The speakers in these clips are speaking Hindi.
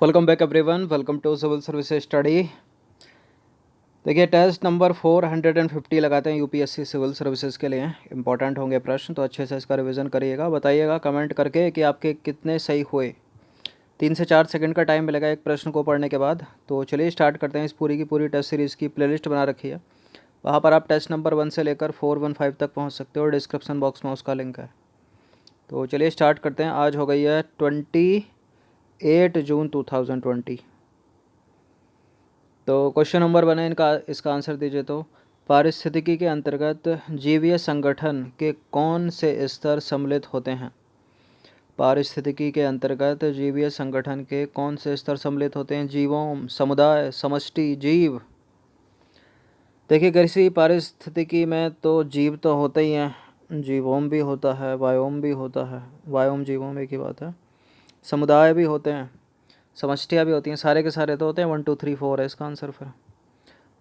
Welcome back everyone, welcome to civil services study. देखिए, टेस्ट नंबर 450 लगाते हैं यूपीएससी सिविल सर्विसेज के लिए। इंपॉर्टेंट होंगे प्रश्न, तो अच्छे से इसका रिवीजन करिएगा। बताइएगा कमेंट करके कि आपके कितने सही हुए। 3 से 4 सेकंड का टाइम मिलेगा एक प्रश्न को पढ़ने के बाद। तो चलिए स्टार्ट करते हैं। इस पूरी की पूरी टेस्ट सीरीज़ की प्लेलिस्ट बना रखी है, वहाँ पर आप टेस्ट नंबर 1 से लेकर 415 तक पहुँच सकते हो और डिस्क्रिप्शन बॉक्स में उसका लिंक है। तो चलिए स्टार्ट करते हैं। आज हो गई है 28 जून 2020। तो क्वेश्चन नंबर 1 है इसका आंसर दीजिए। तो पारिस्थितिकी के अंतर्गत जीवीय संगठन के कौन से स्तर सम्मिलित होते हैं? पारिस्थितिकी के अंतर्गत जीवीय संगठन के कौन से स्तर सम्मिलित होते हैं? जीवोम, समुदाय, समष्टि, जीव। देखिए, कृषि पारिस्थितिकी में तो जीव तो होते ही हैं, जीवोम भी होता है, वायोम भी होता है। वायोम जीवोम एक ही बात है। समुदाय भी होते हैं, समष्टियाँ भी होती हैं, सारे के सारे तो होते हैं। 1 2 3 4 है इसका आंसर फिर।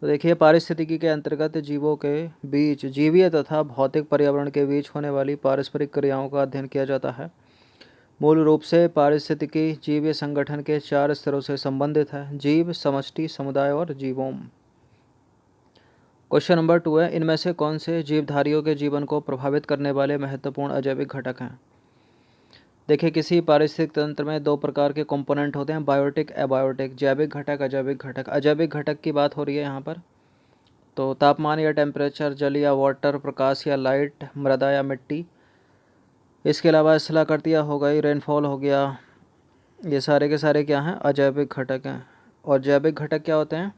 तो देखिए, पारिस्थितिकी के अंतर्गत जीवों के बीच, जीवीय तथा भौतिक पर्यावरण के बीच होने वाली पारस्परिक क्रियाओं का अध्ययन किया जाता है। मूल रूप से पारिस्थितिकी जीवीय संगठन के 4 स्तरों से संबंधित है: जीव, समष्टि, समुदाय और जीवोम। क्वेश्चन नंबर 2 है, इनमें से कौन से जीवधारियों के जीवन को प्रभावित करने वाले महत्वपूर्ण अजैविक घटक हैं? देखिए, किसी पारिस्थितिक तंत्र में 2 प्रकार के कंपोनेंट होते हैं: बायोटिक, एबायोटिक। जैविक घटक, अजैविक घटक। अजैविक घटक की बात हो रही है यहाँ पर। तो तापमान या टेम्परेचर, जल या वाटर, प्रकाश या लाइट, मृदा या मिट्टी। इसके अलावा स्थलाकृतियाँ हो गई, रेनफॉल हो गया। ये सारे के सारे क्या हैं? अजैविक घटक हैं। और जैविक घटक क्या होते हैं?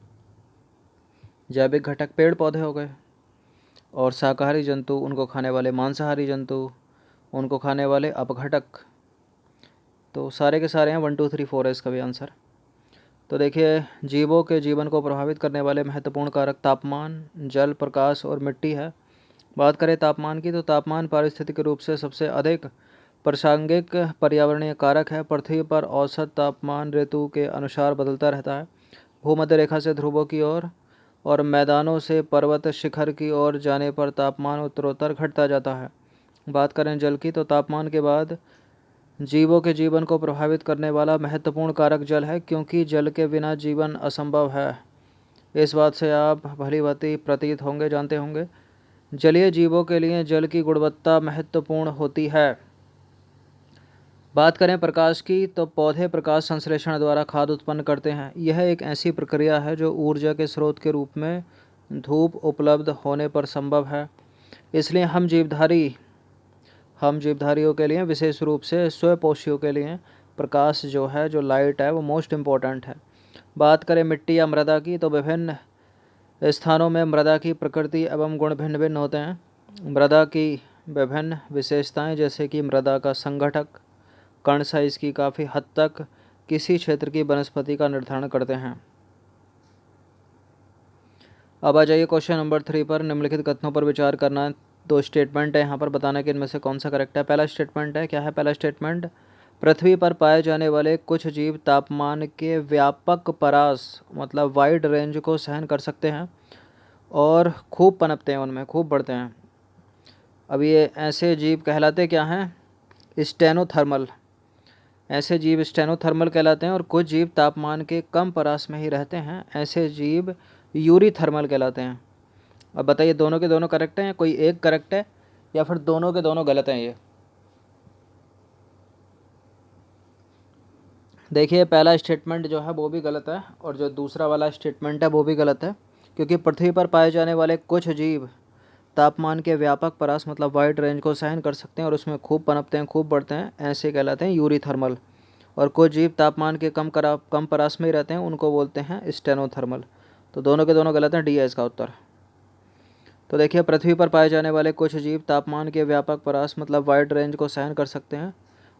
जैविक घटक पेड़ पौधे हो गए, और शाकाहारी जंतु, उनको खाने वाले मांसाहारी जंतु, उनको खाने वाले अपघटक। तो सारे के सारे हैं। 1 2 3 4 है इसका भी आंसर। तो देखिए, जीवों के जीवन को प्रभावित करने वाले महत्वपूर्ण कारक तापमान, जल, प्रकाश और मिट्टी है। बात करें तापमान की, तो तापमान पारिस्थितिक रूप से सबसे अधिक प्रासंगिक पर्यावरणीय कारक है। पृथ्वी पर औसत तापमान ऋतु के अनुसार बदलता रहता है। भूमध्य रेखा से ध्रुवों की ओर और मैदानों से पर्वत शिखर की ओर जाने पर तापमान उत्तरोत्तर घटता जाता है। बात करें जल की, तो तापमान के बाद जीवों के जीवन को प्रभावित करने वाला महत्वपूर्ण कारक जल है, क्योंकि जल के बिना जीवन असंभव है। इस बात से आप भली भांति प्रतीत होंगे, जानते होंगे। जलीय जीवों के लिए जल की गुणवत्ता महत्वपूर्ण होती है। बात करें प्रकाश की, तो पौधे प्रकाश संश्लेषण द्वारा खाद्य उत्पन्न करते हैं। यह एक ऐसी प्रक्रिया है जो ऊर्जा के स्रोत के रूप में धूप उपलब्ध होने पर संभव है। इसलिए हम जीवधारियों के लिए, विशेष रूप से स्वपोषियों के लिए प्रकाश जो है, जो लाइट है, वो मोस्ट इम्पोर्टेंट है। बात करें मिट्टी या मृदा की, तो विभिन्न स्थानों में मृदा की प्रकृति एवं गुण भिन्न भिन्न होते हैं। मृदा की विभिन्न विशेषताएं, जैसे कि मृदा का संघटक, कण साइज की काफ़ी हद तक किसी क्षेत्र की वनस्पति का निर्धारण करते हैं। अब आ जाइए क्वेश्चन नंबर 3 पर। निम्नलिखित कथनों पर विचार करना। 2 स्टेटमेंट है यहाँ पर, बताना कि इनमें से कौन सा करेक्ट है। पहला स्टेटमेंट है, क्या है पहला स्टेटमेंट? पृथ्वी पर पाए जाने वाले कुछ जीव तापमान के व्यापक परास, मतलब वाइड रेंज को सहन कर सकते हैं और खूब पनपते हैं, उनमें खूब बढ़ते हैं। अब ये ऐसे जीव कहलाते क्या हैं? स्टेनोथर्मल। ऐसे जीव स्टेनोथर्मल कहलाते हैं। और कुछ जीव तापमान के कम परास में ही रहते हैं, ऐसे जीव यूरीथर्मल कहलाते हैं। अब बताइए, दोनों के दोनों करेक्ट हैं या कोई एक करेक्ट है, या फिर दोनों के दोनों गलत हैं? ये देखिए, पहला स्टेटमेंट जो है वो भी गलत है, और जो दूसरा वाला स्टेटमेंट है वो भी गलत है। क्योंकि पृथ्वी पर पाए जाने वाले कुछ जीव तापमान के व्यापक परास, मतलब वाइड रेंज को सहन कर सकते हैं और उसमें खूब पनपते हैं, खूब बढ़ते हैं, ऐसे कहलाते हैं यूरीथर्मल। और कुछ जीव तापमान के कम परास में ही रहते हैं, उनको बोलते हैं स्टेनोथर्मल। तो दोनों के दोनों गलत हैं, डी है इसका उत्तर। तो देखिए, पृथ्वी पर पाए जाने वाले कुछ जीव तापमान के व्यापक परास, मतलब वाइड रेंज को सहन कर सकते हैं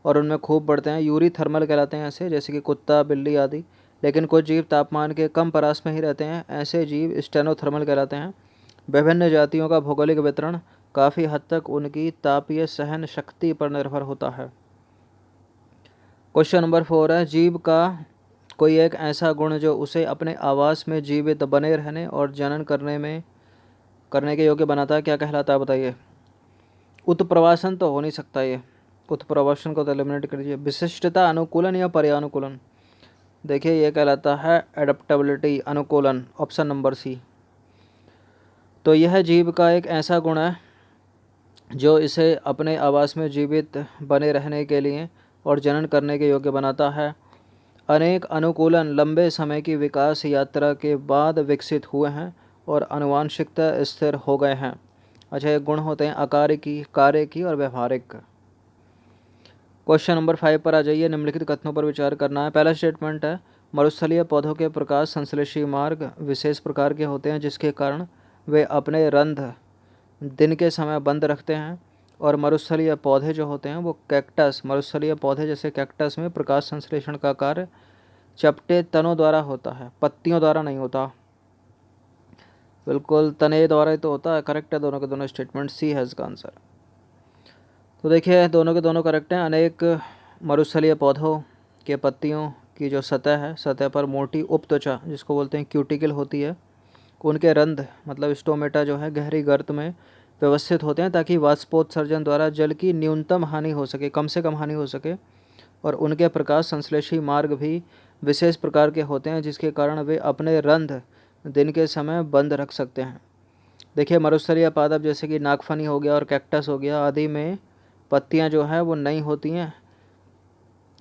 और उनमें खूब बढ़ते हैं, यूरीथर्मल कहलाते हैं ऐसे, जैसे कि कुत्ता, बिल्ली आदि। लेकिन कुछ जीव तापमान के कम परास में ही रहते हैं, ऐसे जीव स्टेनोथर्मल कहलाते हैं। विभिन्न जातियों का भौगोलिक वितरण काफ़ी हद तक उनकी तापीय सहन शक्ति पर निर्भर होता है। क्वेश्चन नंबर 4 है, जीव का कोई एक ऐसा गुण जो उसे अपने आवास में जीवित बने रहने और जनन करने के योग्य बनाता है, क्या कहलाता है? बताइए। उत्प्रवासन तो हो नहीं सकता ये, उत्प्रवासन को तो एलिमिनेट कर दीजिए। विशिष्टता, अनुकूलन या पर्यानुकूलन? देखिए ये कहलाता है एडप्टेबिलिटी, अनुकूलन, ऑप्शन नंबर सी। तो यह जीव का एक ऐसा गुण है जो इसे अपने आवास में जीवित बने रहने के लिए और जनन करने के योग्य बनाता है। अनेक अनुकूलन लंबे समय की विकास यात्रा के बाद विकसित हुए हैं और आनुवांशिकता स्थिर हो गए हैं। अच्छा, ये गुण होते हैं आकारिकी, कार्यकी और व्यवहारिक। क्वेश्चन नंबर 5 पर आ जाइए। निम्नलिखित कथनों पर विचार करना है। पहला स्टेटमेंट है, मरुस्थलीय पौधों के प्रकाश संश्लेषी मार्ग विशेष प्रकार के होते हैं जिसके कारण वे अपने रंध्र दिन के समय बंद रखते हैं। और मरुस्थलीय पौधे जो होते हैं वो कैक्टस, मरुस्थलीय पौधे जैसे कैक्टस में प्रकाश संश्लेषण का कार्य चपटे तनों द्वारा होता है, पत्तियों द्वारा नहीं होता। बिल्कुल तने द्वारा ही तो होता है। करेक्ट है दोनों के दोनों स्टेटमेंट, सी है इसका आंसर। तो देखिए दोनों के दोनों करेक्ट हैं। अनेक मरुस्थलीय पौधों के पत्तियों की जो सतह है, सतह पर मोटी उपत्वचा जिसको बोलते हैं क्यूटिकल होती है। उनके रंध्र मतलब स्टोमेटा जो है गहरी गर्त में व्यवस्थित होते हैं ताकि वाष्पोत्सर्जन द्वारा जल की न्यूनतम हानि हो सके, कम से कम हानि हो सके। और उनके प्रकाश संश्लेषी मार्ग भी विशेष प्रकार के होते हैं जिसके कारण वे अपने रंध्र दिन के समय बंद रख सकते हैं। देखिए मरुस्थलीय पादप जैसे कि नागफनी हो गया और कैक्टस हो गया आदि में पत्तियां जो है वो नहीं होती हैं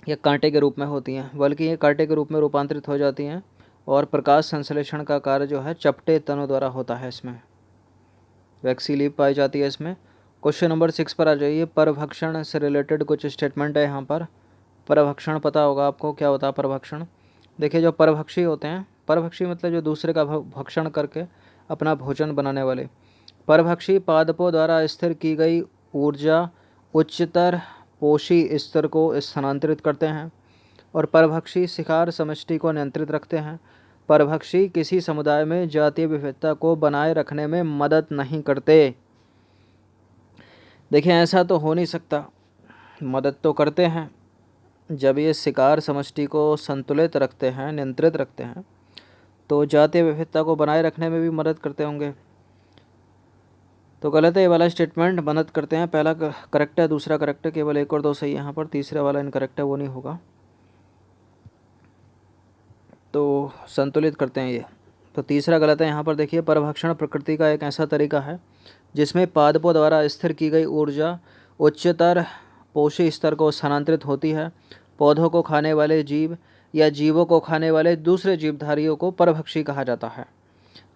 या कांटे के रूप में होती हैं, बल्कि ये कांटे के रूप में रूपांतरित हो जाती हैं। और प्रकाश संश्लेषण का कार्य जो है चपटे तनों द्वारा होता है। इसमें वैक्सीलीफ पाई जाती है इसमें। क्वेश्चन नंबर 6 पर आ जाइए। परभक्षण से रिलेटेड कुछ स्टेटमेंट है यहाँ पर। परभक्षण पता होगा आपको क्या होता है परभक्षण। देखिए जो परभक्षी होते हैं, परभक्षी मतलब जो दूसरे का भक्षण करके अपना भोजन बनाने वाले। परभक्षी पादपों द्वारा स्थिर की गई ऊर्जा उच्चतर पोषी स्तर को स्थानांतरित करते हैं और परभक्षी शिकार समष्टि को नियंत्रित रखते हैं। परभक्षी किसी समुदाय में जातीय विविधता को बनाए रखने में मदद नहीं करते। देखिए ऐसा तो हो नहीं सकता, मदद तो करते हैं। जब ये शिकार समष्टि को संतुलित रखते हैं, नियंत्रित रखते हैं, तो जातीय विविधता को बनाए रखने में भी मदद करते होंगे। तो गलत है ये वाला स्टेटमेंट, मदद करते हैं। पहला करेक्ट है, दूसरा करेक्ट है, केवल एक और दो सही है यहाँ पर, तीसरा वाला इनकरेक्ट है, वो नहीं होगा। तो संतुलित करते हैं ये, तो तीसरा गलत है यहाँ पर। देखिए परभक्षण प्रकृति का एक ऐसा तरीका है जिसमें पादपों द्वारा स्थिर की गई ऊर्जा उच्चतर पोषी स्तर को स्थानांतरित होती है। पौधों को खाने वाले जीव या जीवों को खाने वाले दूसरे जीवधारियों को परभक्षी कहा जाता है।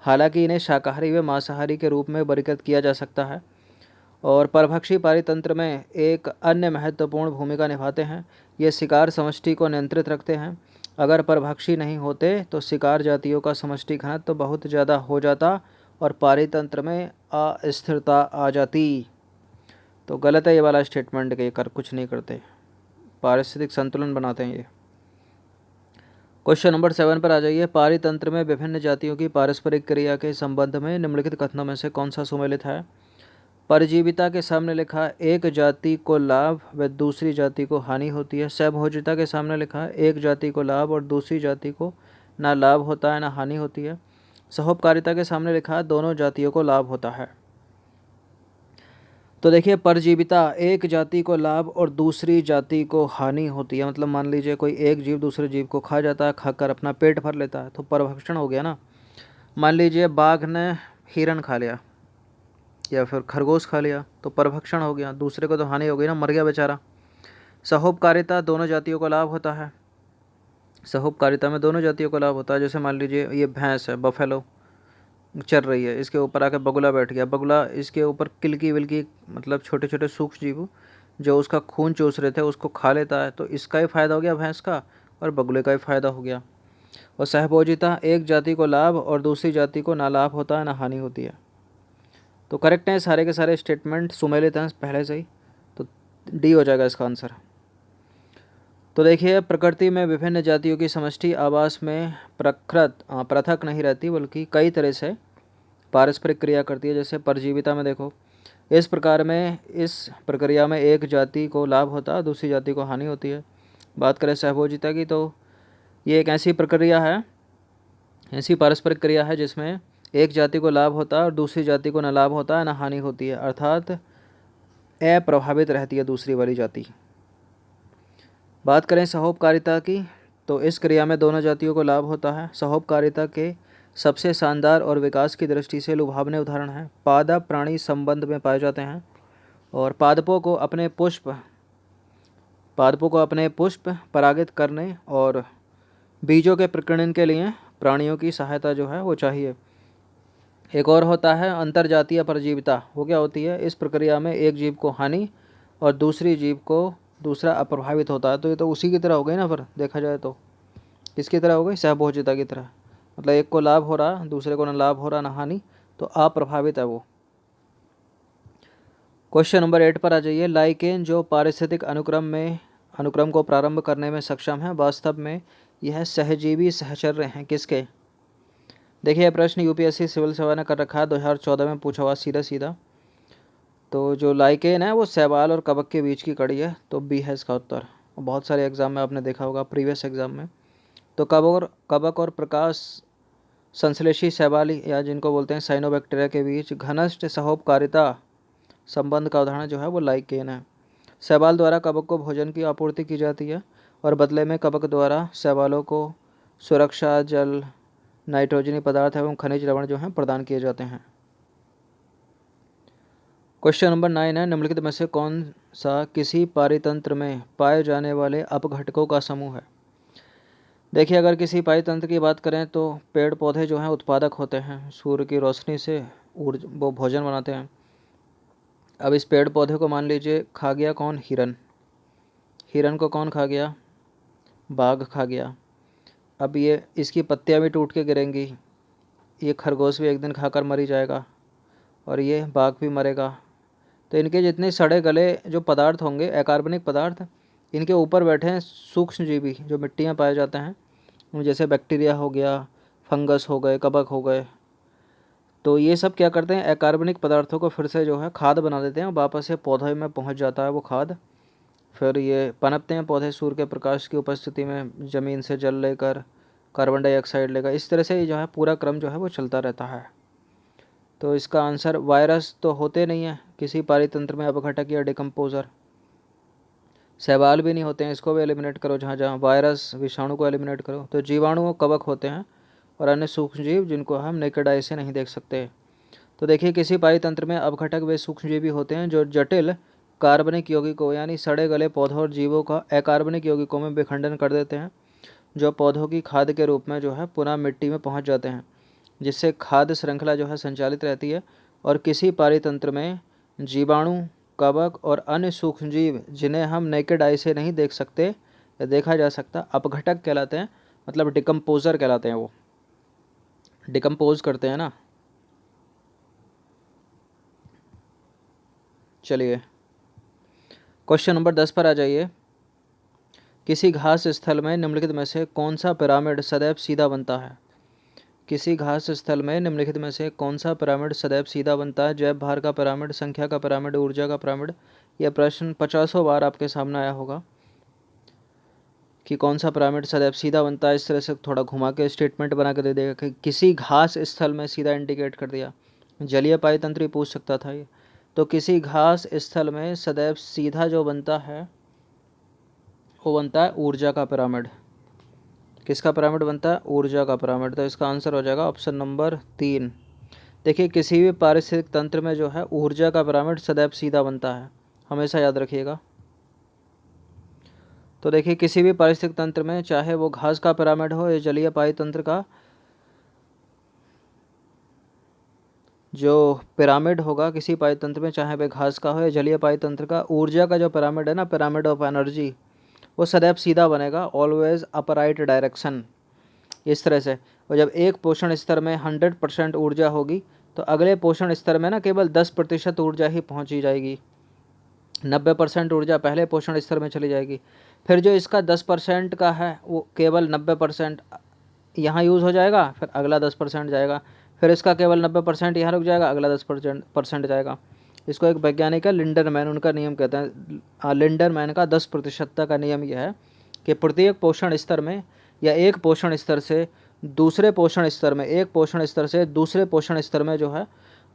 हालांकि इन्हें शाकाहारी व मांसाहारी के रूप में वर्गीकृत किया जा सकता है। और परभक्षी पारितंत्र में एक अन्य महत्वपूर्ण भूमिका निभाते हैं। ये शिकार समष्टि को नियंत्रित रखते हैं। अगर परभक्षी नहीं होते तो शिकार जातियों का समष्टि घनत्व तो बहुत ज़्यादा हो जाता और पारितंत्र में अस्थिरता आ जाती। तो गलत है ये वाला स्टेटमेंट के कर कुछ नहीं करते, पारिस्थितिक संतुलन बनाते हैं ये। क्वेश्चन नंबर 7 पर आ जाइए। पारितंत्र में विभिन्न जातियों की पारस्परिक क्रिया के संबंध में निम्नलिखित कथनों में से कौन सा सुमेलित है। परजीविता के सामने लिखा एक जाति को लाभ व दूसरी जाति को हानि होती है। सहभोजिता के सामने लिखा है एक जाति को लाभ और दूसरी जाति को ना लाभ होता है ना हानि होती है। सहोपकारिता के सामने लिखा है दोनों जातियों को लाभ होता है। तो देखिए परजीविता एक जाति को लाभ और दूसरी जाति को हानि होती है। मतलब मान लीजिए कोई एक जीव दूसरे जीव को खा जाता है, खाकर अपना पेट भर लेता है, तो परभक्षण हो गया ना। मान लीजिए बाघ ने हिरण खा लिया या फिर खरगोश खा लिया तो परभक्षण हो गया, दूसरे को तो हानि हो गई ना, मर गया बेचारा। सहोपकारिता दोनों जातियों को लाभ होता है। सहोपकारिता में दोनों जातियों को लाभ होता है। जैसे मान लीजिए ये भैंस है, बफेलो चल रही है, इसके ऊपर आके बगुला बैठ गया, बगुला इसके ऊपर किलकी विलकी मतलब छोटे छोटे सूक्ष्म जीव जो उसका खून चूस रहे थे उसको खा लेता है, तो इसका ही फायदा हो गया भैंस का और बगुले का ही फायदा हो गया। और सहभोजिता एक जाति को लाभ और दूसरी जाति को ना लाभ होता है ना हानि होती है। तो करेक्ट हैं सारे के सारे स्टेटमेंट, सुमेलित हैं पहले से ही, तो डी हो जाएगा इसका आंसर। तो देखिए प्रकृति में विभिन्न जातियों की समष्टि आवास में पृथक नहीं रहती बल्कि कई तरह से पारस्परिक क्रिया करती है। जैसे परजीविता में देखो इस प्रकार में इस प्रक्रिया में एक जाति को लाभ होता है दूसरी जाति को हानि होती है। बात करें सहभोजिता की तो ये एक ऐसी प्रक्रिया है, ऐसी पारस्परिक क्रिया है जिसमें एक जाति को लाभ होता है और दूसरी जाति को न लाभ होता है न हानि होती है, अर्थात अप्रभावित रहती है दूसरी वाली जाति। बात करें सहोपकारिता की तो इस क्रिया में दोनों जातियों को लाभ होता है। सहोपकारिता के सबसे शानदार और विकास की दृष्टि से लुभावने उदाहरण हैं। पादप प्राणी संबंध में पाए जाते हैं और पादपों को अपने पुष्प परागित करने और बीजों के प्रकीर्णन के लिए प्राणियों की सहायता जो है वो चाहिए। एक और होता है अंतरजातीय परजीविता। वो क्या होती है? इस प्रक्रिया में एक जीव को हानि और दूसरी जीव को दूसरा अप्रभावित होता है। तो ये तो उसी की तरह हो गई ना, पर देखा जाए तो किसकी तरह हो गई? सहभोज्यता की तरह। मतलब एक को लाभ हो रहा, दूसरे को ना लाभ हो रहा ना हानि, तो अप्रभावित है वो। क्वेश्चन नंबर 8 पर आ जाइए। लाइकेन जो पारिस्थितिक अनुक्रम को प्रारंभ करने में सक्षम है, वास्तव में यह सहजीवी सहचर्य हैं किसके? देखिए यह प्रश्न यूपीएससी सिविल सेवा ने कर रखा है, 2014 में पूछा हुआ सीधा सीधा। तो जो लाइकेन है वो शैवाल और कवक के बीच की कड़ी है, तो बी है इसका उत्तर। बहुत सारे एग्जाम में आपने देखा होगा, प्रीवियस एग्जाम में। तो कवक और प्रकाश संश्लेषी शैवाल या जिनको बोलते हैं साइनोबैक्टीरिया के बीच घनिष्ठ सहोपकारिता संबंध का उदाहरण जो है वो लाइकेन है। शैवाल द्वारा कवक को भोजन की आपूर्ति की जाती है और बदले में कवक द्वारा शैवालों को सुरक्षा, जल, नाइट्रोजनी पदार्थ एवं खनिज लवण जो हैं प्रदान किए जाते हैं। क्वेश्चन नंबर 9 है। निम्नलिखित में से कौन सा किसी पारितंत्र में पाए जाने वाले अपघटकों का समूह है? देखिए अगर किसी पारितंत्र की बात करें तो पेड़ पौधे जो हैं उत्पादक होते हैं, सूर्य की रोशनी से वो भोजन बनाते हैं। अब इस पेड़ पौधे को मान लीजिए खा गया कौन? हिरन। हिरन को कौन खा गया? बाघ खा गया। अब ये इसकी पत्तियां भी टूट के गिरेंगी, ये खरगोश भी एक दिन खाकर मर ही जाएगा और ये बाघ भी मरेगा। तो इनके जितने सड़े गले जो पदार्थ होंगे, अकार्बनिक पदार्थ, इनके ऊपर बैठे हैं सूक्ष्म जीवी जो मिट्टियाँ पाए जाते हैं, जैसे बैक्टीरिया हो गया, फंगस हो गए, कवक हो गए। तो ये सब क्या करते हैं? अकार्बनिक पदार्थों को फिर से जो है खाद बना देते हैं, वापस से पौधे में पहुंच जाता है वो खाद। फिर ये पनपते हैं पौधे सूर्य के प्रकाश की उपस्थिति में, ज़मीन से जल लेकर, कार्बन डाइऑक्साइड लेकर। इस तरह से जो है पूरा क्रम जो है वो चलता रहता है। तो इसका आंसर वायरस तो होते नहीं है किसी पारितंत्र में अपघटक या डिकम्पोजर। शैवाल भी नहीं होते हैं, इसको भी एलिमिनेट करो। जहाँ जहाँ वायरस, विषाणु को एलिमिनेट करो। तो जीवाणु और कवक होते हैं और अन्य सूक्ष्मजीव जिनको हम नेकेड आई से नहीं देख सकते। तो देखिए किसी पारितंत्र में अपघटक वे सूक्ष्मजीवी होते हैं जो जटिल कार्बनिक यौगिकों यानी सड़े गले पौधों और जीवों का अकार्बनिक यौगिकों में विखंडन कर देते हैं, जो पौधों की खाद के रूप में जो है पुनः मिट्टी में पहुंच जाते हैं, जिससे खाद्य श्रृंखला जो है संचालित रहती है। और किसी पारितंत्र में जीवाणु, कवक और अन्य सूक्ष्मजीव जिन्हें हम नेकेड आई से नहीं देख सकते या देखा जा सकता, अपघटक कहलाते हैं, मतलब डिकम्पोजर कहलाते हैं। वो डिकम्पोज करते हैं ना। चलिए क्वेश्चन नंबर 10 पर आ जाइए। किसी घास स्थल में निम्नलिखित में से कौन सा पिरामिड सदैव सीधा बनता है? किसी घास स्थल में निम्नलिखित में से कौन सा पिरामिड सदैव सीधा बनता है? जैव भार का पिरामिड, संख्या का पिरामिड, ऊर्जा का पिरामिड। यह प्रश्न 50 बार आपके सामने आया होगा कि कौन सा पिरामिड सदैव सीधा बनता है। इस तरह से थोड़ा घुमा के स्टेटमेंट बना के दे देगा कि किसी घास स्थल में, सीधा इंडिकेट कर दिया। जलीय पारितंत्र ही पूछ सकता था ये। तो किसी घास स्थल में सदैव सीधा जो बनता है वो बनता है ऊर्जा का पिरामिड। किसका पिरामिड बनता है? ऊर्जा का पिरामिड। तो इसका आंसर हो जाएगा ऑप्शन नंबर 3। देखिए किसी भी पारिस्थितिक तंत्र में जो है ऊर्जा का पिरामिड सदैव सीधा बनता है, हमेशा याद रखिएगा। तो देखिए किसी भी पारिस्थितिक तंत्र में, चाहे वो घास का पिरामिड हो या जलीय पारितंत्र का, जो पिरामिड होगा किसी पारितंत्र में, चाहे वह घास का हो या जलीय पारितंत्र का, ऊर्जा का जो पिरामिड है ना, पिरामिड ऑफ एनर्जी, वो सदैव सीधा बनेगा, ऑलवेज अपराइट डायरेक्शन, इस तरह से। और जब एक पोषण स्तर में 100% ऊर्जा होगी तो अगले पोषण स्तर में ना केवल 10% ऊर्जा ही पहुंची जाएगी। 90% ऊर्जा पहले पोषण स्तर में चली जाएगी। फिर जो इसका 10% का है वो केवल 90% यहाँ यूज़ हो जाएगा, फिर अगला 10% जाएगा, फिर इसका केवल 90% यहाँ रुक जाएगा, अगला 10% जाएगा। इसको एक वैज्ञानिक है लिंडरमैन, उनका नियम कहते हैं। लिंडरमैन का 10% का नियम यह है कि प्रत्येक पोषण स्तर में या एक पोषण स्तर से दूसरे पोषण स्तर में, एक पोषण स्तर से दूसरे पोषण स्तर में जो है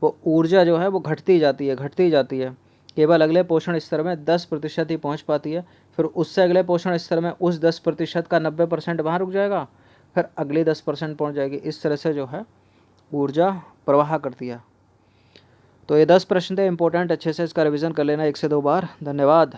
वो ऊर्जा जो है वो घटती जाती है, घटती जाती है। केवल अगले पोषण स्तर में 10% ही पहुंच पाती है। फिर उससे अगले पोषण स्तर में उस 10% का 90% वहाँ रुक जाएगा, फिर अगले 10% पहुँच जाएगी। इस तरह से जो है ऊर्जा प्रवाह करती है। तो ये 10 प्रश्न थे इंपॉर्टेंट, अच्छे से इसका रिवीजन कर लेना 1 से 2 बार। धन्यवाद।